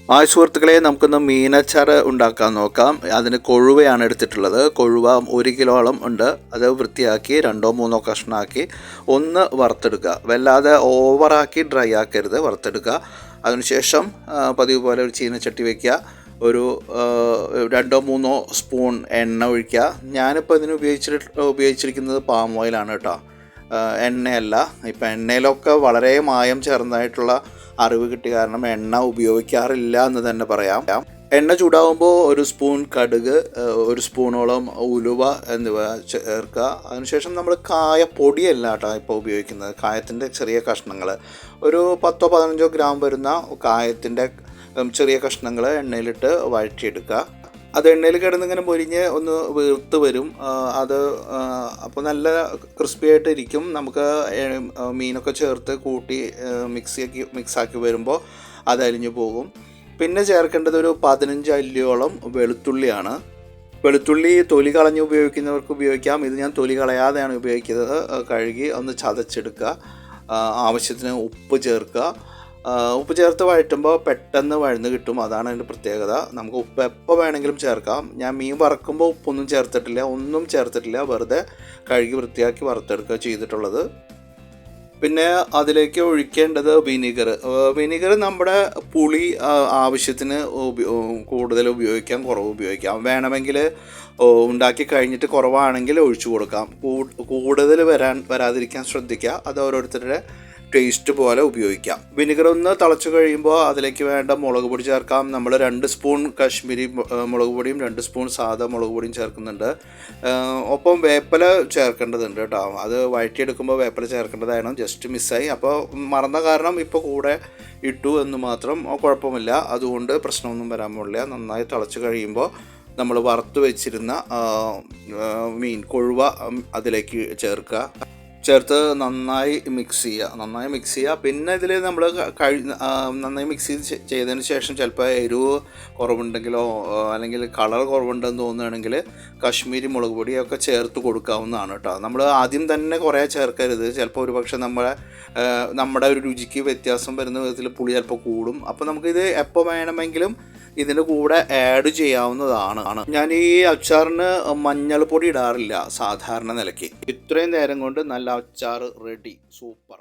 സുഹൃത്തുക്കളെ, നമുക്കൊന്ന് മീനച്ചാർ ഉണ്ടാക്കാൻ നോക്കാം. അതിന് കൊഴുവയാണ് എടുത്തിട്ടുള്ളത്. കൊഴുവ 1 കിലോളം ഉണ്ട്. അത് വൃത്തിയാക്കി 2-3 കഷ്ണമാക്കി ഒന്ന് വറുത്തെടുക്കുക. വല്ലാതെ ഓവറാക്കി ഡ്രൈ ആക്കരുത്, വറുത്തെടുക്കുക. അതിനുശേഷം പതിവ് പോലെ ഒരു ചീനച്ചട്ടി വയ്ക്കുക. ഒരു 2-3 സ്പൂൺ എണ്ണ ഒഴിക്കുക. ഞാനിപ്പോൾ ഇതിന് ഉപയോഗിച്ചിരിക്കുന്നത് പാം ഓയിലാണ് കേട്ടോ, എണ്ണയല്ല. ഇപ്പം എണ്ണയിലൊക്കെ വളരെ മായം ചേർന്നതായിട്ടുള്ള അറിവ് കിട്ടിയ കാരണം എണ്ണ ഉപയോഗിക്കാറില്ല എന്ന് തന്നെ പറയാം. എണ്ണ ചൂടാകുമ്പോൾ 1 സ്പൂൺ കടുക്, 1 സ്പൂണോളം ഉലുവ എന്നിവ ചേർക്കുക. അതിനുശേഷം നമ്മൾ കായപ്പൊടിയല്ല കേട്ടോ ഇപ്പോൾ ഉപയോഗിക്കുന്നത്, കായത്തിൻ്റെ ചെറിയ കഷ്ണങ്ങൾ, ഒരു 10-15 ഗ്രാം വരുന്ന കായത്തിൻ്റെ ചെറിയ കഷ്ണങ്ങൾ എണ്ണയിലിട്ട് വഴറ്റിയെടുക്കുക. അത് എണ്ണയിൽ കിടന്നിങ്ങനെ പൊരിഞ്ഞ് ഒന്ന് വീർത്ത് വരും. അത് അപ്പോൾ നല്ല ക്രിസ്പി ആയിട്ട് ഇരിക്കും. നമുക്ക് മീനൊക്കെ ചേർത്ത് കൂട്ടി മിക്സാക്കി വരുമ്പോൾ അത് അലിഞ്ഞു പോകും. പിന്നെ ചേർക്കേണ്ടത് ഒരു 15 അല്ലിയോളം വെളുത്തുള്ളിയാണ്. വെളുത്തുള്ളി തൊലി കളഞ്ഞ് ഉപയോഗിക്കുന്നവർക്ക് ഉപയോഗിക്കാം. ഇത് ഞാൻ തൊലി കളയാതെയാണ് ഉപയോഗിക്കുന്നത്. കഴുകി ഒന്ന് ചതച്ചെടുക്കുക. ആവശ്യത്തിന് ഉപ്പ് ചേർക്കുക. ഉപ്പ് ചേർത്ത് വഴറ്റുമ്പോൾ പെട്ടെന്ന് വഴന്ന് കിട്ടും, അതാണ് അതിൻ്റെ പ്രത്യേകത. നമുക്ക് ഉപ്പ് എപ്പോൾ വേണമെങ്കിലും ചേർക്കാം. ഞാൻ മീൻ വറക്കുമ്പോൾ ഉപ്പൊന്നും ചേർത്തിട്ടില്ല, ഒന്നും ചേർത്തിട്ടില്ല, വെറുതെ കഴുകി വൃത്തിയാക്കി വറുത്തെടുക്കുക ചെയ്തിട്ടുള്ളത്. പിന്നെ അതിലേക്ക് ഒഴിക്കേണ്ടത് വിനീഗർ നമ്മുടെ പുളി ആവശ്യത്തിന് കൂടുതൽ ഉപയോഗിക്കാം, കുറവ് ഉപയോഗിക്കാം. വേണമെങ്കിൽ ഉണ്ടാക്കി കഴിഞ്ഞിട്ട് കുറവാണെങ്കിൽ ഒഴിച്ചു കൊടുക്കാം. കൂടുതൽ വരാതിരിക്കാൻ ശ്രദ്ധിക്കുക. അത് ഓരോരുത്തരുടെ ടേസ്റ്റ് പോലെ ഉപയോഗിക്കാം. വിനിഗർ ഒന്ന് തിളച്ച് കഴിയുമ്പോൾ അതിലേക്ക് വേണ്ട മുളക് പൊടി ചേർക്കാം. നമ്മൾ 2 സ്പൂൺ കാശ്മീരി മുളക് പൊടിയും 2 സ്പൂൺ സാധാ മുളക് പൊടിയും ചേർക്കുന്നുണ്ട്. ഒപ്പം വേപ്പില ചേർക്കേണ്ടതുണ്ട് കേട്ടോ. അത് വഴറ്റിയെടുക്കുമ്പോൾ വേപ്പില ചേർക്കേണ്ടതായിരുന്നു, ജസ്റ്റ് മിസ്സായി. അപ്പോൾ മറന്ന കാരണം ഇപ്പോൾ കൂടെ ഇട്ടു എന്ന് മാത്രം, കുഴപ്പമില്ല. അതുകൊണ്ട് പ്രശ്നമൊന്നും വരാൻ പോകില്ല. നന്നായി തിളച്ച് കഴിയുമ്പോൾ നമ്മൾ വറുത്ത് വെച്ചിരുന്ന കൊഴുവ അതിലേക്ക് ചേർത്ത് നന്നായി മിക്സ് ചെയ്യുക. പിന്നെ ഇതിൽ നമ്മൾ നന്നായി മിക്സ് ചെയ്തതിന് ശേഷം ചിലപ്പോൾ എരിവ് കുറവുണ്ടെങ്കിലോ അല്ലെങ്കിൽ കളർ കുറവുണ്ടെന്ന് തോന്നുകയാണെങ്കിൽ കാശ്മീരി മുളക് പൊടിയൊക്കെ ചേർത്ത് കൊടുക്കാവുന്നതാണ് കേട്ടോ. നമ്മൾ ആദ്യം തന്നെ കുറേ ചേർക്കരുത്. ചിലപ്പോൾ ഒരുപക്ഷെ നമ്മുടെ ഒരു രുചിക്ക് വ്യത്യാസം വരുന്ന വിധത്തിൽ പുളി ചിലപ്പോൾ കൂടും. അപ്പോൾ നമുക്കിത് എപ്പോൾ വേണമെങ്കിലും ഇതിൻ്റെ കൂടെ ആഡ് ചെയ്യാവുന്നതാണ്. ഞാൻ ഈ അച്ചാറിന് മഞ്ഞൾപ്പൊടി ഇടാറില്ല സാധാരണ നിലയ്ക്ക്. ഇത്രയും നേരം കൊണ്ട് നല്ല അച്ചാർ റെഡി, സൂപ്പർ.